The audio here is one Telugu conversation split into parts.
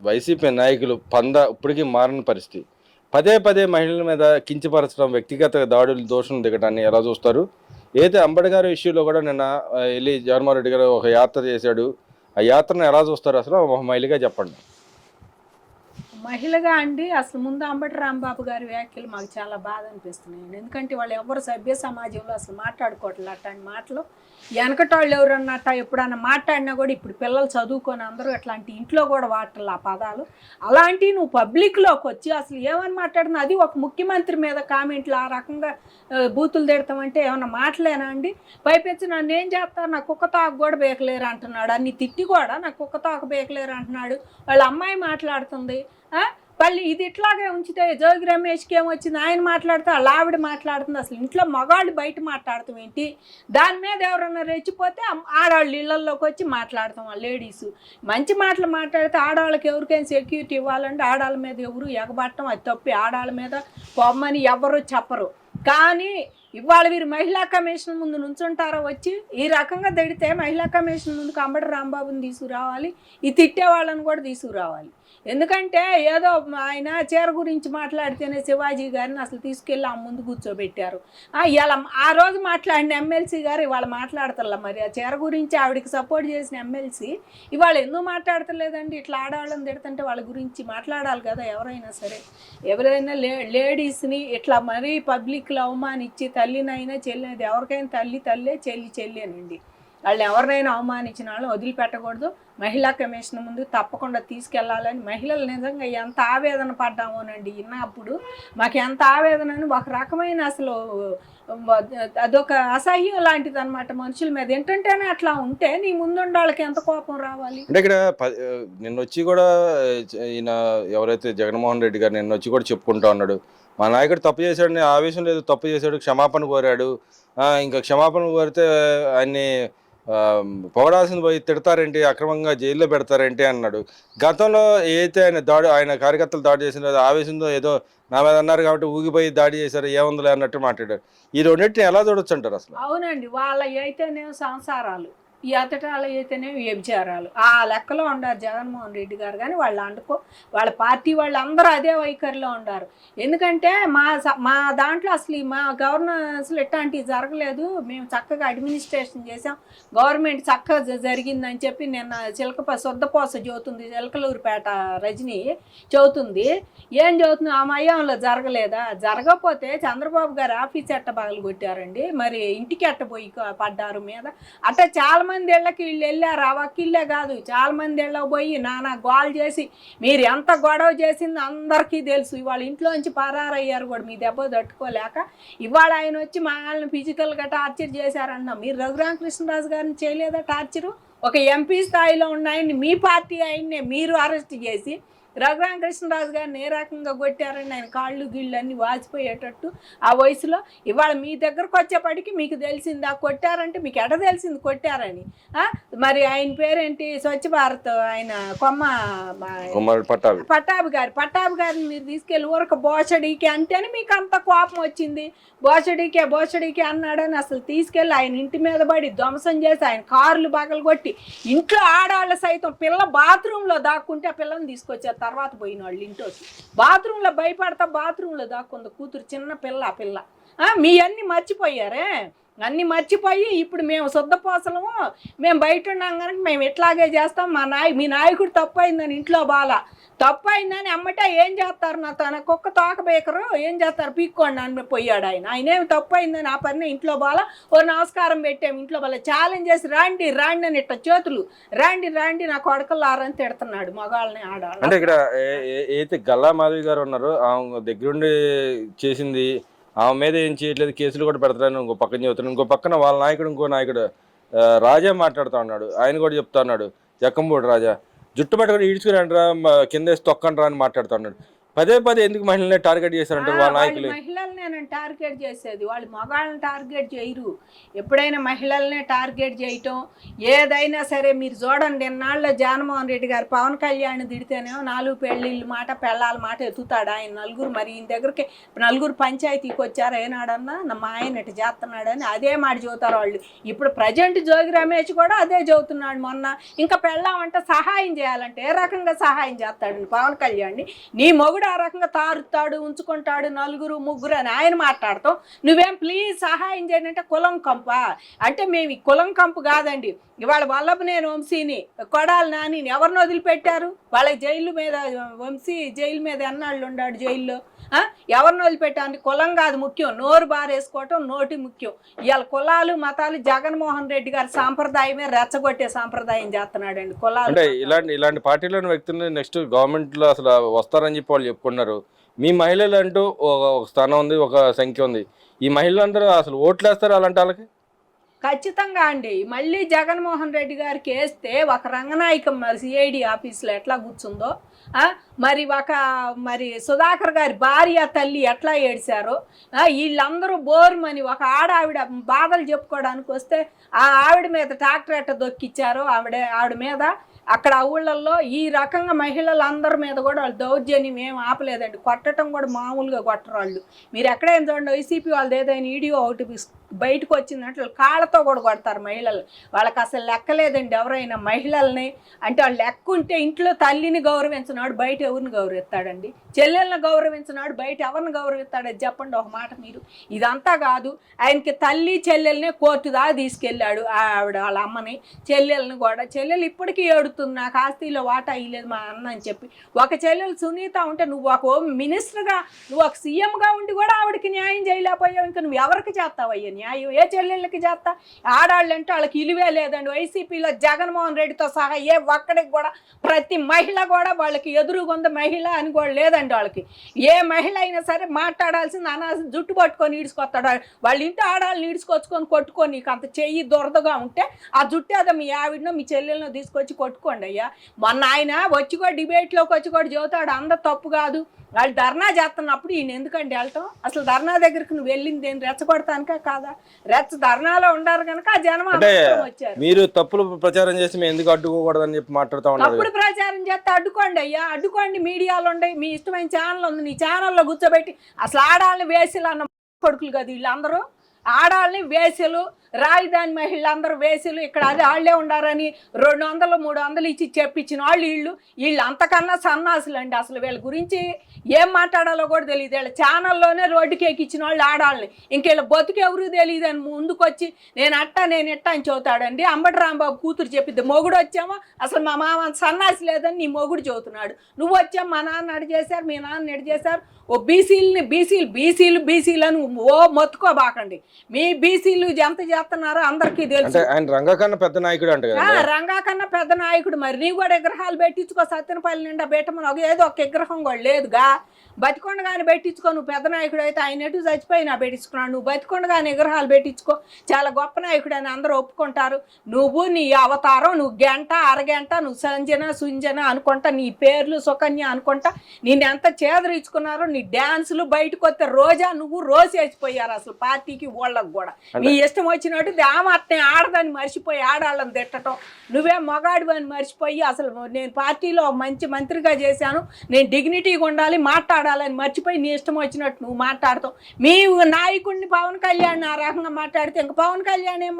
వైసీపీ నాయకులు ఇప్పటికీ మారని పరిస్థితి. పదే పదే మహిళల మీద కించపరచడం, వ్యక్తిగత దాడులు, దోషం దిగటాన్ని ఎలా చూస్తారు? ఏదైతే అంబేద్కర్ ఇష్యూలో కూడా నిన్న వెళ్ళి జగన్మోహన్ రెడ్డి గారు ఒక యాత్ర చేశాడు. ఆ యాత్రను ఎలా చూస్తారు అసలు? ఒక మహిళగా చెప్పండి. మహిళగా అండి అసలు ముందు అంబటి రాంబాబు గారి వ్యాఖ్యలు మాకు చాలా బాధ అనిపిస్తున్నాయండి. ఎందుకంటే వాళ్ళు ఎవరు సభ్య సమాజంలో అసలు మాట్లాడుకోవట్లేదు అట్లాంటి మాటలు. వెనకటోళ్ళు ఎవరన్నట్ట ఎప్పుడన్నా మాట్లాడినా కూడా ఇప్పుడు పిల్లలు చదువుకొని అందరూ అట్లాంటి ఇంట్లో కూడా వాడటం ఆ పదాలు. అలాంటి నువ్వు పబ్లిక్లోకి వచ్చి అసలు ఏమని మాట్లాడినా, అది ఒక ముఖ్యమంత్రి మీద కామెంట్లు ఆ రకంగా బూతులు తిడతామంటే ఏమన్నా మాటలేనా అండి? పైపెచ్చి నన్ను ఏం చేస్తారు, నా కుక్క తాకు కూడా బేకలేరు అంటున్నాడు. అన్ని తిట్టి కూడా నా కుక్క తాకు బేకలేరు అంటున్నాడు. వాళ్ళ అమ్మాయి మాట్లాడుతుంది. మళ్ళీ ఇది ఇట్లాగే ఉంచితే జోగి రమేష్కి ఏమొచ్చింది, ఆయన మాట్లాడితే వాళ్ళ ఆవిడ మాట్లాడుతుంది. అసలు ఇంట్లో మగాళ్ళు బయట మాట్లాడతాం ఏంటి? దాని మీద ఎవరన్నా రెచ్చిపోతే ఆడవాళ్ళు ఇళ్లలోకి వచ్చి మాట్లాడతాం. ఆ లేడీసు మంచి మాటలు మాట్లాడితే ఆడవాళ్ళకి ఎవరికైనా సెక్యూరిటీ ఇవ్వాలంటే ఆడవాళ్ళ మీద ఎవరు ఎగబట్టడం అది తప్పి ఆడవాళ్ళ మీద పొమ్మని ఎవరు చెప్పరు. కానీ ఇవాళ వీరు మహిళా కమిషన్ ముందు నుంచుంటారో వచ్చి ఈ రకంగా తిడితే మహిళా కమిషన్ ముందుకు అంబటి రాంబాబుని తీసుకురావాలి, ఈ తిట్టే వాళ్ళని కూడా తీసుకురావాలి. ఎందుకంటే ఏదో ఆయన చీర గురించి మాట్లాడితేనే శివాజీ గారిని అసలు తీసుకెళ్ళి ఆ ముందు కూర్చోబెట్టారు. ఇలా ఆ రోజు మాట్లాడిన ఎమ్మెల్సీ గారు ఇవాళ మాట్లాడతల్లా. మరి ఆ చీర గురించి ఆవిడకి సపోర్ట్ చేసిన ఎమ్మెల్సీ ఇవాళ ఎందుకు మాట్లాడతలేదండి? ఇట్లా ఆడవాళ్ళని తిడుతుంటే వాళ్ళ గురించి మాట్లాడాలి కదా ఎవరైనా సరే. ఎవరైనా లేడీస్ని ఇట్లా మరీ పబ్లిక్లో అవమానించి తల్లినైనా చెల్లినది, ఎవరికైనా తల్లే చెల్లేనండి. వాళ్ళు ఎవరినైనా అవమానించిన వాళ్ళని వదిలిపెట్టకూడదు. మహిళా కమిషన్ ముందు తప్పకుండా తీసుకెళ్లాలని మహిళలు నిజంగా ఎంత ఆవేదన పడ్డామోనండి. విన్నప్పుడు మాకు ఎంత ఆవేదన అని ఒక రకమైన అసలు అదొక అసహ్యం లాంటిది అనమాట మనుషుల మీద. ఏంటంటేనే అట్లా ఉంటే నీ ముందుండే వాళ్ళకి ఎంత కోపం రావాలి? అంటే ఇక్కడ నిన్న వచ్చి కూడా ఈయన ఎవరైతే జగన్మోహన్ రెడ్డి గారు నిన్న వచ్చి కూడా చెప్పుకుంటా ఉన్నాడు, మా నాయకుడు తప్పు చేశాడని ఆవేశం లేదు, తప్పు చేశాడు, క్షమాపణ కోరాడు. ఇంకా క్షమాపణ కోరితే ఆయన్ని పొగడాల్సింది పోయి తిడతారేంటి, అక్రమంగా జైల్లో పెడతారేంటి అన్నాడు. గతంలో ఏదైతే ఆయన కార్యకర్తలు దాడి చేసిన ఆవేశంతో ఏదో నా మీద అన్నారు కాబట్టి ఊగిపోయి దాడి చేశారు, ఏముందిలే అన్నట్టు మాట్లాడారు. ఈ రెండింటిని ఎలా చూడొచ్చు అంటారు అసలు? అవునండి, వాళ్ళ అయితేనేమో సంసారాలు, ఈ అతటాలు అయితేనేమో వ్యభిచారాలు, ఆ లెక్కలో ఉండారు జగన్మోహన్ రెడ్డి గారు. కానీ వాళ్ళు అండుకో వాళ్ళ పార్టీ వాళ్ళు అందరూ అదే వైఖరిలో ఉండారు. ఎందుకంటే మా దాంట్లో అసలు మా గవర్నెన్స్లో ఎట్లాంటివి జరగలేదు. మేము చక్కగా అడ్మినిస్ట్రేషన్ చేసాం, గవర్నమెంట్ చక్కగా జరిగిందని చెప్పి నిన్న శుద్ధపోస చదువుతుంది, చిలకలూరుపేట రజని చదువుతుంది. ఏం చదువుతుంది? ఆ మయంలో జరగలేదా? జరగకపోతే చంద్రబాబు గారు ఆఫీస్ ఎట్ట పగలు కొట్టారండి, మరి ఇంటికి ఎట్ట పోయి పడ్డారు మీద. అట్లా చాలా మంది ఇళ్ళకి వీళ్ళు వెళ్ళారు. ఆ వకీళ్ళే కాదు, చాలా మంది ఇళ్ళకి పోయి నానా గోల్ చేసి మీరు ఎంత గొడవ చేసింది అందరికీ తెలుసు. ఇవాళ ఇంట్లోంచి పరారయ్యారు కూడా మీ దెబ్బ తట్టుకోలేక. ఇవాళ ఆయన వచ్చి మా వాళ్ళని ఫిజికల్గా టార్చర్ చేశారన్నా, మీరు రఘురామకృష్ణరాజు గారిని చేయలేదా టార్చరు? ఒక ఎంపీ స్థాయిలో ఉన్న ఆయన్ని మీ పార్టీ ఆయన్నే మీరు అరెస్ట్ చేసి రఘురామకృష్ణరాజు గారిని ఏ రకంగా కొట్టారని ఆయన కాళ్ళు గిళ్ళు అన్నీ వాచిపోయేటట్టు ఆ వయసులో. ఇవాళ మీ దగ్గరకు వచ్చేప్పటికి మీకు తెలిసిందా కొట్టారంటే? మీకు ఎడ తెలిసింది కొట్టారని? మరి ఆయన పేరేంటి, స్వచ్ఛ భారత్ ఆయన పట్టాభి గారిని మీరు తీసుకెళ్ళి ఊరక బోసడికి అంటేనే మీకు అంత కోపం వచ్చింది. బోసడికే అన్నాడని అసలు తీసుకెళ్ళి ఆయన ఇంటి మీద పడి ధ్వంసం చేసి ఆయన కార్లు బగలు కొట్టి ఇంట్లో ఆడవాళ్ళ సైతం పిల్ల బాత్రూంలో దాక్కుంటే ఆ పిల్లని తీసుకొచ్చారు. తర్వాత పోయిన వాళ్ళు ఇంట్లోకి బాత్రూంలో భయపడతా బాత్రూంలో దాక్కుంది కూతురు, చిన్న పిల్ల. ఆ పిల్ల మీ అన్నీ మర్చిపోయారే. అన్నీ మర్చిపోయి ఇప్పుడు మేము శుద్ధపోసలము, మేము బయట ఉన్నాం కనుక మేము ఎట్లాగే చేస్తాం. మీ నాయకుడు తప్పు అయిందని ఇంట్లో బాల తప్పు అయిందని అమ్మటే ఏం చేస్తారు? తన కుక్క తోక బేకరు ఏం చేస్తారు? పీక్కోండి అని పోయాడు ఆయన ఏమి తప్పు అయిందని ఆ పని ఇంట్లో బాల ఓ నమస్కారం పెట్టాము. ఇంట్లో బాల ఛాలెంజ్ చేసి రాండి అని ఇట్ట చేతులు రాండి నా కొడకలు ఆరని తిడుతున్నాడు మగాళ్ళని ఆడాలి. అంటే ఇక్కడ ఏదైతే గల్లా మాధవి గారు ఉన్నారో ఆమె దగ్గరుండి చేసింది, ఆమె మీద ఏం చేయట్లేదు, కేసులు కూడా పెడతారని ఇంకో పక్కన చెబుతున్నాడు. ఇంకో పక్కన వాళ్ళ ఇంకో నాయకుడు రాజా మాట్లాడుతూ ఉన్నాడు. ఆయన కూడా చెప్తా ఉన్నాడు, జక్కంబూడి రాజా జుట్టు పట్టుకొని ఈడ్చుకుని రా, కింద వేసి తొక్కండి రా అని మాట్లాడుతూ ఉన్నాడు. పదే పదే ఎందుకు మహిళల్ని టార్గెట్ చేశారంటారు వాళ్ళ వాళ్ళు నాయకులు? మహిళలనే టార్గెట్ చేసేది, వాళ్ళు మగాళ్ళని టార్గెట్ చేయరు. ఎప్పుడైనా మహిళలనే టార్గెట్ చేయటం ఏదైనా సరే. మీరు చూడండి, ఎన్నాళ్ళ జగన్మోహన్ రెడ్డి గారు పవన్ కళ్యాణ్ తిడితేనేమో 4 పెళ్ళిళ్ళ మాట పెళ్ళాల మాట ఎత్తుతాడు ఆయన. నలుగురు మరి ఈయన దగ్గరికి నలుగురు పంచాయతీకి వచ్చారు ఏనాడన్నా మా ఆయన ఇటు చేస్తున్నాడని అదే మాట చెబుతారు వాళ్ళు. ఇప్పుడు ప్రజెంట్ జోగి రమేష్ కూడా అదే చెబుతున్నాడు మొన్న. ఇంకా పెళ్ళామంటే సహాయం చేయాలంటే ఏ రకంగా సహాయం చేస్తాడు పవన్ కళ్యాణ్? నీ మొగుడు ఆ రకంగా తారుతాడు, ఉంచుకుంటాడు, నలుగురు ముగ్గురు అని ఆయన మాట్లాడతాం. నువ్వేం ప్లీజ్ సహాయం చేయండి అంటే కులం కంప అంటే మేము కులం కంపు కాదండి. ఇవాళ వల్లభనేని వంశీని, కొడాలి నానిని ఎవరిని వదిలిపెట్టారు? వాళ్ళ జైలు మీద వంశీ జైలు మీద ఎన్నాళ్ళు ఉన్నాడు జైల్లో? ఎవరిని వదిలిపెట్టాను? కులం కాదు ముఖ్యం, నోరు బారేసుకోవటం నోటి ముఖ్యం. ఇవాళ కులాలు మతాలు జగన్మోహన్ రెడ్డి గారి సాంప్రదాయమే రెచ్చగొట్టే సాంప్రదాయం చేస్తున్నాడండి. కులాలు అంటే ఇలాంటి పార్టీలోని వ్యక్తులు నెక్స్ట్ గవర్నమెంట్ లో అసలు వస్తారని చెప్పి వాళ్ళు చెప్పుకున్నారు. మీ మహిళలు అంటూ ఒక స్థానం ఉంది, ఒక సంఖ్య ఉంది. ఈ మహిళలందరూ అసలు ఓట్లు వేస్తారు అలాంటి వాళ్ళకి? ఖచ్చితంగా అండి. మళ్ళీ జగన్మోహన్ రెడ్డి గారికి వేస్తే ఒక రంగనాయకం మరి సిఐడి ఆఫీస్లో ఎట్లా కూర్చుందో, మరి సుధాకర్ గారి భార్య తల్లి ఎట్లా ఏడ్చారో, వీళ్ళందరూ బోరుమని ఒక ఆవిడ బాధలు చెప్పుకోవడానికి వస్తే ఆ ఆవిడ మీద ట్రాక్టర్ ఎట్ట దొక్కిచ్చారో ఆవిడ మీద అక్కడ ఊళ్ళల్లో ఈ రకంగా మహిళలందరి మీద కూడా వాళ్ళు దౌర్జన్యం ఏం ఆపలేదండి. కొట్టడం కూడా మామూలుగా కొట్టరు వాళ్ళు. మీరు ఎక్కడైనా చూడండి, వైసీపీ వాళ్ళది ఏదైనా వీడియో ఒకటి బయటకు వచ్చిందంటే కాళ్ళతో కూడా కొడతారు మహిళలు. వాళ్ళకి అసలు లెక్కలేదండి ఎవరైనా మహిళల్ని. అంటే వాళ్ళు లెక్క ఉంటే ఇంట్లో తల్లిని గౌరవించినాడు బయట ఎవరిని గౌరవిస్తాడండి? చెల్లెల్ని గౌరవించినాడు బయట ఎవరిని గౌరవిస్తాడని చెప్పండి ఒక మాట మీరు. ఇదంతా కాదు, ఆయనకి తల్లి చెల్లెల్ని కోర్టు దాకా తీసుకెళ్ళాడు ఆవిడ వాళ్ళ అమ్మని. చెల్లెల్ని కూడా, చెల్లెలు ఇప్పటికీ ఏడుతుంది నాకు ఆస్తిలో వాటా ఇయ్యలేదు మా అన్న అని చెప్పి. ఒక చెల్లెలు సునీత ఉంటే నువ్వు ఒక మినిస్టర్గా, నువ్వు ఒక సీఎంగా ఉండి కూడా ఆవిడకి న్యాయం చేయలేకపోయావు. ఇంకా నువ్వు ఎవరికి చేస్తావయ్యా న్యాయం? ఏ చెల్లెళ్ళకి చేస్తా? ఆడాళ్ళు అంటే వాళ్ళకి ఇలువే లేదండి. వైసీపీలో జగన్మోహన్ రెడ్డితో సహా ఏ ఒక్కడికి కూడా ప్రతి మహిళ కూడా వాళ్ళకి ఎదురుగుంద మహిళ అని కూడా లేదండి వాళ్ళకి. ఏ మహిళ అయినా సరే మాట్లాడాల్సింది అనాల్సింది జుట్టు పట్టుకొని ఈడ్చుకొస్తాడు. వాళ్ళ ఇంటి ఆడాళ్ళని ఈడ్చుకొచ్చుకొని కొట్టుకొని నీకు అంత చెయ్యి దొరదగా ఉంటే ఆ జుట్టు అదో మీ ఆవిడనో మీ చెల్లెలను తీసుకొచ్చి కొట్టుకోండి అయ్యా. మొన్న ఆయన వచ్చి కూడా డిబేట్లోకి వచ్చి కూడా చెబుతాడు అందరు తప్పు కాదు, వాళ్ళు ధర్నా చేస్తున్నప్పుడు ఈయన ఎందుకండి వెళ్ళటం? అసలు ధర్నా దగ్గరికి నువ్వు వెళ్ళింది ఏం రెచ్చగొడతానికా కాదా? ధర్నాలో ఉండారు కనుక ఆ జనం వచ్చారు. మీరు తప్పులు ప్రచారం చేసి మేము ఎందుకు అడ్డుకోకూడదని చెప్పి మాట్లాడుతా ఉన్నారు. తప్పుడు ప్రచారం చేస్తే అడ్డుకోండి అయ్యా, అడ్డుకోండి. మీడియాలో ఉండే మీ ఇష్టమైన ఛానల్ ఉంది, నీ ఛానల్లో కూర్చోబెట్టి అసలు ఆడాలని వేసిలు అన్న కొడుకులు కదా వీళ్ళందరూ. ఆడాలని వేసలు, రాజధాని మహిళలందరూ వేసలు, ఇక్కడ అది వాళ్ళే ఉండారని 200 300 ఇచ్చి చెప్పించిన వీళ్ళు అంతకన్నా సన్నాసులు అండి. అసలు వీళ్ళ గురించి ఏం మాట్లాడాలో కూడా తెలియదు. వీళ్ళ ఛానల్లోనే రోడ్డుకి ఎక్కించిన వాళ్ళు ఆడాలని. ఇంక వీళ్ళ బతుకు ఎవరు తెలియదు అని ముందుకు వచ్చి నేను ఎట్టా అని చెబుతాడండి. అంబటి రాంబాబు కూతురు చెప్పిద్ది, మొగుడు వచ్చామో అసలు మా మామ సన్నాసి లేదని నీ మొగుడు చెబుతున్నాడు. నువ్వు వచ్చావు మా నాన్న ఎడ చేశారు, మీ నాన్న ఎడ చేశారు, ఓ బీసీలు అని ఓ మొత్తుకోబాకండి. మీ బీసీలు ఎంత చేస్తున్నారో అందరికీ తెలుసు. రంగా కన్నా పెద్ద నాయకుడు అంటే రంగా కన్నా పెద్ద నాయకుడు. మరి నీ కూడా విగ్రహాలు పెట్టించుకో, సత్యనపల్లి నిండా పెట్టమని ఏదో ఒక విగ్రహం కూడా లేదుగా. బతికొండగానే పెట్టించుకో. నువ్వు పెద్ద నాయకుడు అయితే ఆయన ఎటు చచ్చిపోయినా పెట్టించుకున్నాడు. నువ్వు బతికొండగానే విగ్రహాలు పెట్టించుకో, చాలా గొప్ప నాయకుడు అని అందరూ ఒప్పుకుంటారు. నువ్వు నీ అవతారం, నువ్వు గంట అరగంట నువ్వు సుంజన అనుకుంటా, నీ పేర్లు సుకన్య అనుకుంటా నేను ఎంత చేదరించుకున్నారో. నీ డ్యాన్సులు బయటకు వస్తే రోజా నువ్వు వేసిపోయారు అసలు పార్టీకి వాళ్ళకు కూడా. నీ ఇష్టం వచ్చినట్టు దామట్నే ఆడదని మర్చిపోయి ఆడాళ్ళని తిట్టడం, నువ్వే మగాడు అని మర్చిపోయి అసలు నేను పార్టీలో మంచి మంత్రిగా చేశాను, నేను డిగ్నిటీగా ఉండాలి మాట్లాడాలని మర్చిపోయి నీ ఇష్టం వచ్చినట్టు నువ్వు మాట్లాడతావు. మీ నాయకుడిని పవన్ కళ్యాణ్ ఆ రకంగా మాట్లాడితే ఇంకా పవన్ కళ్యాణ్ ఏం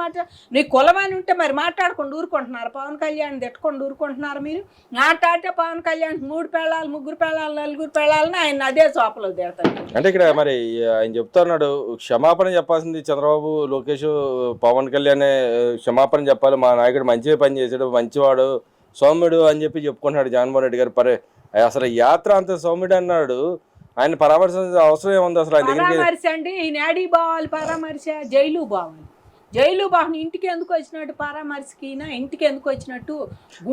నీ కులమని ఉంటే మరి మాట్లాడుకొని ఊరుకుంటున్నారు, పవన్ కళ్యాణ్ తిట్టుకొని ఊరుకుంటున్నారు. మీరు మాట్లాడితే పవన్ కళ్యాణ్ 3 పెళ్ళాలు 3 పెళ్ళాలు 4 పెళ్ళాలని ఆయన అదే చోపలో తిడతాడు. అంటే ఇక్కడ మరి ఆయన చెప్తున్నాడు క్షమాపణ చెప్పాల్సింది చంద్రబాబు, లోకేష్, పవన్ కళ్యాణ్ క్షమాపణ చెప్పాలి, మా నాయకుడు మంచిగా పని చేశాడు, మంచివాడు, సౌమ్యుడు అని చెప్పి చెప్పుకుంటున్నాడు జగన్మోహన్ రెడ్డి గారు. అసలు యాత్ర అంత సౌమ్యుడు అన్నాడు, ఆయన పరామర్శించాల్సిన అవసరం ఏముంది అసలు? పరామర్శ అండి ఈ నాడీ బావాలి, పరామర్శ జైలు బావాలి. జైలు బాగుని ఇంటికి ఎందుకు వచ్చినట్టు పరామర్శకి? ఇంటికి ఎందుకు వచ్చినట్టు?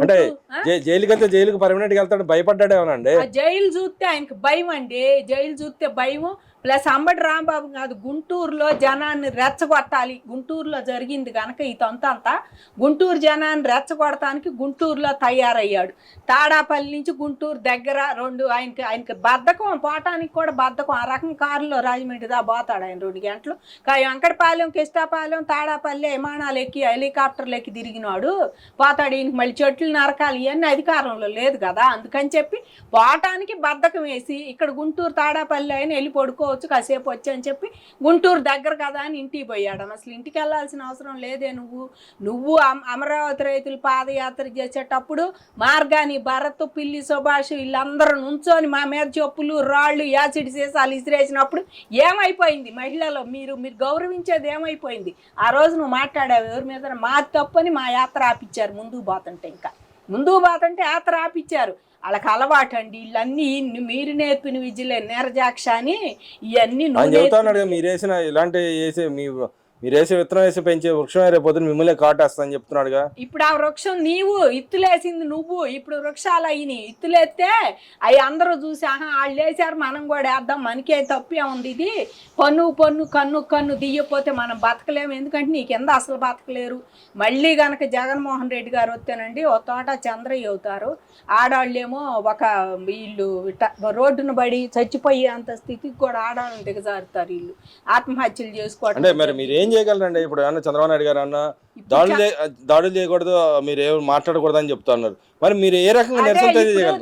అంటే జైలుకి వెళ్తే జైలుకి పర్మనెంట్ గా వెళ్తాడు భయపడ్డాడేమోనండి. జైలు చూస్తే ఆయనకి భయం అండి. జైలు చూస్తే భయము. ప్లస్ అంబటి రాంబాబు కాదు, గుంటూరులో జనాన్ని రెచ్చగొట్టాలి. గుంటూరులో జరిగింది కనుక ఈ తొంతంతా గుంటూరు జనాన్ని రెచ్చగొడటానికి గుంటూరులో తయారయ్యాడు. తాడాపల్లి నుంచి గుంటూరు దగ్గర ఆయనకి బద్ధకం, పోవటానికి కూడా బద్ధకం. ఆ రకం కారులో రాజమండ్రి దా పోతాడు ఆయన 2 గంటలు. వెంకటపాలెం, కిష్టాపాలెం, తాడాపల్లి విమానాలు ఎక్కి హెలికాప్టర్లు ఎక్కి తిరిగినాడు పోతాడు. ఈయనకి మళ్ళీ చెట్లు నరకాలి ఇవన్నీ అధికారంలో లేదు కదా, అందుకని చెప్పి పోవటానికి బద్ధకం వేసి ఇక్కడ గుంటూరు తాడాపల్లి అయినా వెళ్ళి పడుకోవచ్చు కాసేపు వచ్చి అని చెప్పి గుంటూరు దగ్గర కదా అని ఇంటికి పోయాడు. అసలు ఇంటికి వెళ్ళాల్సిన అవసరం లేదే. నువ్వు అమరావతి రైతులు పాదయాత్ర చేసేటప్పుడు మార్గాని భరత్, పిల్లి సుభాష్ వీళ్ళందరూ నుంచొని మా మీద చెప్పులు, రాళ్ళు, యాసిడ్ సీసాలు ఇసిరేసినప్పుడు ఏమైపోయింది మహిళలు? మీరు గౌరవించేది ఏమైపోయింది? ఆ రోజు నువ్వు మాట్లాడావు ఎవరి మీద? మా తప్పని మా యాత్ర ఆపిచ్చారు. ముందుకు పోతుంటే యాత్ర ఆపిచ్చారు. వాళ్ళకి అలవాటు అండి వీళ్ళన్నీ. మీరు నేర్పిన విద్యలే నీరజాక్ష అని ఇవన్నీ మీరేసిన ఇలాంటి మీరు వేసే విత్తనం వేసి పెంచే వృక్షం రేపు పొద్దున మిమ్మల్ని కాటేస్తానని చెప్తున్నాడుగా. ఇప్పుడు ఆ వృక్షం నీవు ఇత్తులేసింది నువ్వు. ఇప్పుడు వృక్షాలు అయినాయి, ఇత్తులేస్తే అవి అందరూ చూసి వాళ్ళు వేసారు మనం కూడా వేద్దాం, మనకే తప్పే ఉంది. ఇది కన్ను దియ్యపోతే మనం బతకలేము. ఎందుకంటే నీ కింద అసలు బతకలేరు. మళ్ళీ గనక జగన్మోహన్ రెడ్డి గారు వస్తేనండి ఒక తోట చంద్రయ్య అవుతారు. ఆడవాళ్ళేమో వీళ్ళు రోడ్డును బడి చచ్చిపోయే అంత స్థితికి కూడా ఆడవాళ్ళని దిగజారుతారు. వీళ్ళు ఆత్మహత్యలు చేసుకోవడం. ఏం చేయగలరండి? ఇప్పుడు ఏమన్నా చంద్రబాబు నాయుడు గారు అన్న దాడులు చేయకూడదు, మీరు ఏమి మాట్లాడకూడదు అని చెప్తున్నారు. మరి మీరు ఏ రకంగా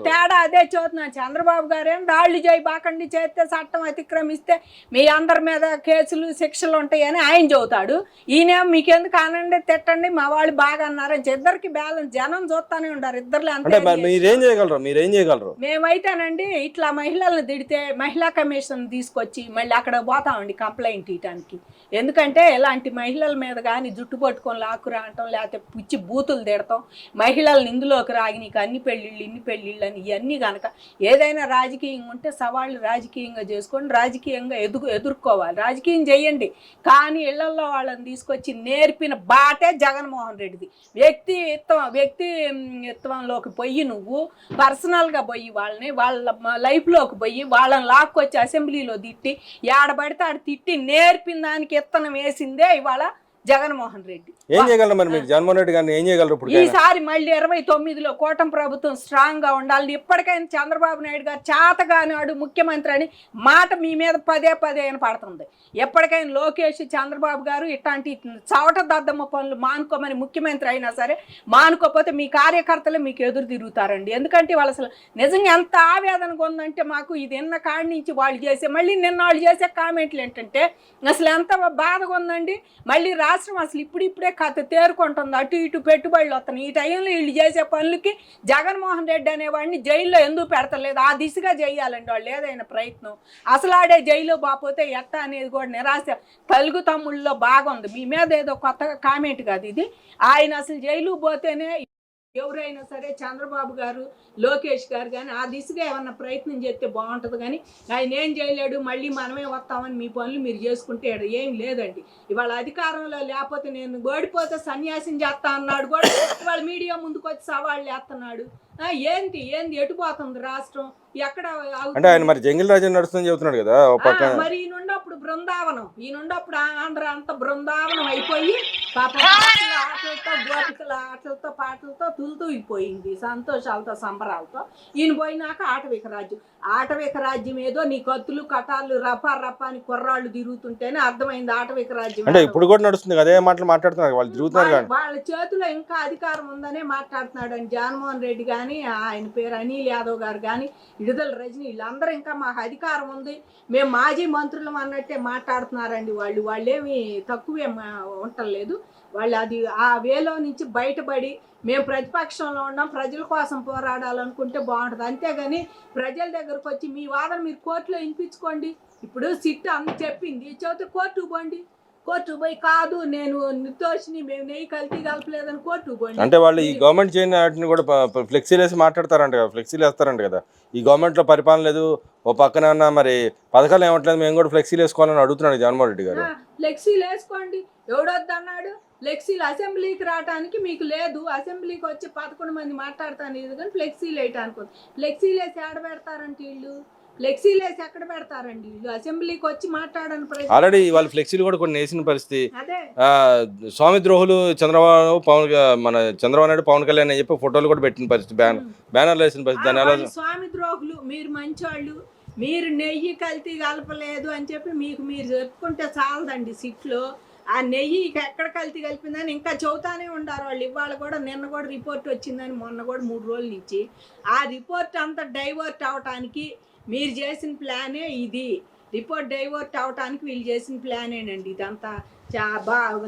తేడా అదే చూస్తున్నాను. చంద్రబాబు గారు ఏం దాడులు చేయి బాకండి, చేస్తే చట్టం అతిక్రమిస్తే మీ అందరి మీద కేసులు శిక్షలు ఉంటాయని ఆయన చెబుతాడు. ఈయన మీకెందుకు అనండి తిట్టండి మా వాళ్ళు బాగా అన్నారని ఇద్దరికి బ్యాలెన్స్ జనం చూస్తానే ఉంటారు. ఇద్దరు మీరేం చేయగలరు? మేమైతేనండి ఇట్లా మహిళలను తిడితే మహిళా కమిషన్ తీసుకొచ్చి మళ్ళీ అక్కడ పోతామండి కంప్లైంట్ ఇవ్వడానికి. ఎందుకంటే ఇలాంటి మహిళల మీద కానీ జుట్టు పట్టుకొని లాక్కు రావటం, లేకపోతే పిచ్చి బూతులు తిడతాం, మహిళలను ఇందులోకి రాగి నీకు అన్ని పెళ్ళిళ్ళు ఇన్ని పెళ్ళిళ్ళు అని ఇవన్నీ కనుక ఏదైనా రాజకీయం ఉంటే సవాళ్ళు రాజకీయంగా చేసుకొని రాజకీయంగా ఎదుర్కోవాలి. రాజకీయం చేయండి, కానీ ఇళ్లలో వాళ్ళని తీసుకొచ్చి నేర్పిన బాటే జగన్మోహన్ రెడ్డిది. వ్యక్తిత్వంలోకి పోయి నువ్వు పర్సనల్గా పోయి వాళ్ళ లైఫ్లోకి పోయి వాళ్ళని లాక్కొచ్చి అసెంబ్లీలో తిట్టి ఏడబడితే ఆడ తిట్టి నేర్పిన దానికి ఇత్తనం వేసిందే ఇవాళ జగన్మోహన్ రెడ్డి. ఏం చేయగలరు మరి మీరు? జగన్మోహన్ రెడ్డి గారిని ఏం చేయగలరు ఇప్పుడు? ఈసారి మళ్ళీ 29లో కూటమి ప్రభుత్వం స్ట్రాంగ్ గా ఉండాలి. ఇప్పటికైనా చంద్రబాబు నాయుడు గారు చేతగానాడు ముఖ్యమంత్రి అని మాట మీ మీద పదే పడుతుంది. ఎప్పటికైనా లోకేష్, చంద్రబాబు గారు ఇట్లాంటి చవట దద్దమ్మ పనులు మానుకోమని ముఖ్యమంత్రి అయినా సరే మానుకోకపోతే మీ కార్యకర్తలే మీకు ఎదురు తిరుగుతారండి. ఎందుకంటే వాళ్ళు అసలు నిజంగా ఎంత ఆవేదనగా ఉందంటే మాకు ఇది నిన్న కాడి నుంచి వాళ్ళు నిన్న వాళ్ళు చేసే కామెంట్లు ఏంటంటే అసలు ఎంత బాధగా ఉందండి. మళ్ళీ రాష్ట్రం అసలు ఇప్పుడిప్పుడే కథ తేరుకుంటుంది. అటు ఇటు పెట్టుబడులు వస్తున్నాయి. ఈ టైంలో వీళ్ళు చేసే పనులకి జగన్మోహన్ రెడ్డి అనేవాడిని జైల్లో ఎందుకు పెడతలేదు? ఆ దిశగా చేయాలండి వాళ్ళు ఏదైనా ప్రయత్నం. అసలు ఆడే జైల్లో బాపోతే ఎట్టా అనేది కూడా నిరాశ తెలుగు తమ్ముళ్ళలో బాగుంది. మీ మీద ఏదో కొత్త కామెంట్ కాదు ఇది. ఆయన అసలు జైలు పోతేనే ఎవరైనా సరే చంద్రబాబు గారు, లోకేష్ గారు కానీ ఆ దిశగా ఏమన్నా ప్రయత్నం చేస్తే బాగుంటుంది. కానీ ఆయన ఏం చేయలేడు. మళ్ళీ మనమే వస్తామని మీ పనులు మీరు చేసుకుంటే ఏం లేదండి. ఇవాళ అధికారంలో లేకపోతే నేను ఓడిపోతే సన్యాసం చేస్తా అన్నాడు కూడా ఇవాళ మీడియా ముందుకు వచ్చి సవాళ్ళు వేస్తున్నాడు. ఏంటి ఎటుపోతుంది రాష్ట్రం? ఎక్కడ అంటే ఆయన మరి జంగిల్ రాజ్యం నడుస్తుందని చెబుతున్నాడు కదా. మరి ఈయనుండప్పుడు బృందావనం, ఈయనుండప్పుడు ఆంధ్ర అంతా బృందావనం అయిపోయి పాప ఆటలతో గోపికల ఆటలతో పాటలతో తులుతూగిపోయింది సంతోషాలతో సంబరాలతో. ఈయన పోయినాక ఆటవిక రాజ్యం ఏదో నీ కత్తులు కటాలు రప్ప అని కుర్రాళ్ళు తిరుగుతుంటేనే అర్థమైంది ఆటవిక రాజ్యం. అంటే ఇప్పుడు కూడా నడుస్తుంది అదే మాటలు మాట్లాడుతున్నారు వాళ్ళు తిరుగుతున్నారు. వాళ్ళ చేతిలో ఇంకా అధికారం ఉందనే మాట్లాడుతున్నాడు అని జగన్మోహన్ రెడ్డి కానీ ఆయన పేరు అనిల్ యాదవ్ గారు కానీ విడుదల రజని వీళ్ళందరూ ఇంకా మాకు అధికారం ఉంది, మేము మాజీ మంత్రులం అన్నట్టే మాట్లాడుతున్నారండి. వాళ్ళేమి తక్కువే ఉండలేదు. వాళ్ళు అది ఆ వేలో నుంచి బయటపడి మేము ప్రతిపక్షంలో ఉన్నాం, ప్రజల కోసం పోరాడాలనుకుంటే బాగుంటుంది. అంతేగాని ప్రజల దగ్గరకు వచ్చి మీ వాదన మీరు కోర్టులో వినిపించుకోండి. ఇప్పుడు సిట్ అంత చెప్పింది చెబితే కోర్టుకు పోండి. కోర్టు పోయి కాదు నేను నిర్దోషిని, మేము నెయ్యి కల్తీ కలపలేదని కోర్టు పోండి. అంటే వాళ్ళు ఈ గవర్నమెంట్ చేయని వాటిని కూడా ఫ్లెక్సీలు వేసి మాట్లాడతారంట కదా, ఫ్లెక్సీలు వేస్తారంట కదా. ఈ గవర్నమెంట్లో పరిపాలన లేదు, ఓ పక్కన మరి పథకాలు ఏమట్లేదు, మేము కూడా ఫ్లెక్సీలు వేసుకోవాలని అడుగుతున్నాడు జగన్మోహన్ రెడ్డి గారు. ఫ్లెక్సీలు వేసుకోండి, ఎవడొద్దన్నాడు? ఫ్లెక్సీలు అసెంబ్లీకి రావడానికి మీకు లేదు, అసెంబ్లీకి వచ్చి 11 మంది మాట్లాడతాను ఇది కానీ ఫ్లెక్సీలు వేయటానికి. ఫ్లెక్సీలు వేసి ఆడబెడతారంటే వీళ్ళు ఫ్లెక్సీలు వేసి ఎక్కడ పెడతారండి వీళ్ళు? అసెంబ్లీకి వచ్చి మాట్లాడని ప్రశ్న. ఆల్రెడీ వాళ్ళ ఫ్లెక్సీలు కూడా కొన్ని వేసిన పరిస్థితి. అదే ఆ, స్వామి ద్రోహులు మన చంద్రబాబు నాయుడు పవన్ కళ్యాణ్ అని చెప్పి ఫోటోలు కూడా పెట్టిన పరిస్థితి, బ్యానర్లు వేసిన పరిస్థితి. దాని ఎలా వాళ్ళు స్వామి ద్రోహులు, మీరు మంచోళ్ళు, మీరు నెయ్యి కల్తీ కలపలేదు అని చెప్పి మీకు మీరు చెప్పుకుంటే చాలదండి సిట్లో. ఆ నెయ్యి ఇక ఎక్కడ కల్తీ కలిపిందని ఇంకా చెబుతానే ఉండారు వాళ్ళు. ఇవాళ కూడా నిన్న కూడా రిపోర్ట్ వచ్చిందని, మొన్న కూడా 3 రోజుల నుంచి. ఆ రిపోర్ట్ అంతా డైవర్ట్ అవటానికి మీరు చేసిన ప్లానే ఇది. రిపోర్ట్ డైవర్ట్ అవటానికి వీళ్ళు చేసిన ప్లానేనండి ఇదంతా.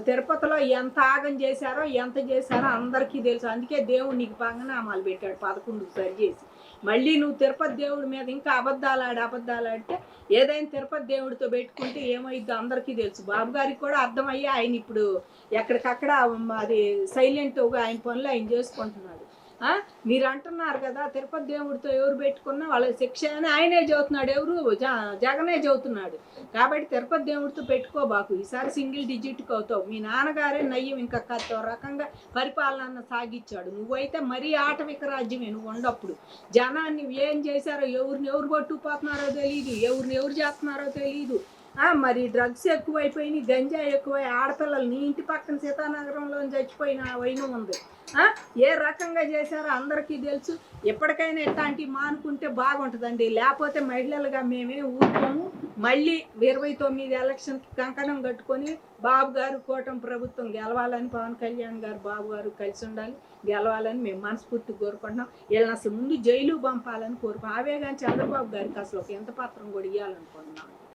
తిరుపతిలో ఎంత ఆగం చేశారో ఎంత చేశారో అందరికీ తెలుసు. అందుకే దేవుడు నీకు పంగనామాలు పెట్టాడు 11 సరి చేసి. మళ్ళీ నువ్వు తిరుపతి దేవుడి మీద ఇంకా అబద్ధాలు ఆడితే ఏదైనా తిరుపతి దేవుడితో పెట్టుకుంటే ఏమైద్దో అందరికీ తెలుసు. బాబు గారికి కూడా అర్థమయ్యి ఆయన ఇప్పుడు ఎక్కడికక్కడ అది సైలెంట్గా ఆయన పనులు ఆయన చేసుకుంటున్నాడు. మీరు అంటున్నారు కదా తిరుపతి దేవుడితో ఎవరు పెట్టుకున్నా వాళ్ళ శిక్ష అని ఆయనే చెబుతున్నాడు. ఎవరు జగనే చెబుతున్నాడు. కాబట్టి తిరుపతి దేవుడితో పెట్టుకోబాకు, ఈసారి సింగిల్ డిజిట్కి అవుతావు. మీ నాన్నగారే నయ్యం ఇంకా రకంగా పరిపాలన సాగించాడు. నువ్వైతే మరీ ఆటవిక రాజ్యమే నువ్వు ఉండప్పుడు. జనాన్ని ఏం చేశారో, ఎవరిని ఎవరు కొట్టుకుపోతున్నారో తెలియదు, ఎవరిని ఎవరు చేస్తున్నారో తెలియదు. మరి డ్రగ్స్ ఎక్కువైపోయినాయి, గంజా ఎక్కువై ఆడపిల్లలు నీ ఇంటి పక్కన సీతానగరంలో చచ్చిపోయిన వైను ఉంది. ఏ రకంగా చేశారో అందరికీ తెలుసు. ఎప్పటికైనా ఎట్లాంటివి మానుకుంటే బాగుంటుందండి. లేకపోతే మహిళలుగా మేమే ఊరుకోము. మళ్ళీ 29 ఎలక్షన్కి కంకణం కట్టుకొని బాబు గారు కూటమి ప్రభుత్వం గెలవాలని, పవన్ కళ్యాణ్ గారు బాబు గారు కలిసి ఉండాలి, గెలవాలని మేము మనస్ఫూర్తిగా కోరుకుంటున్నాం. వీళ్ళని అసలు ముందు జైలు పంపాలని కోరుకుంటున్నాం. అవే కానీ చంద్రబాబు గారికి అసలు ఒక ఎంత పత్రం కూడా ఇవ్వాలనుకుంటున్నాం.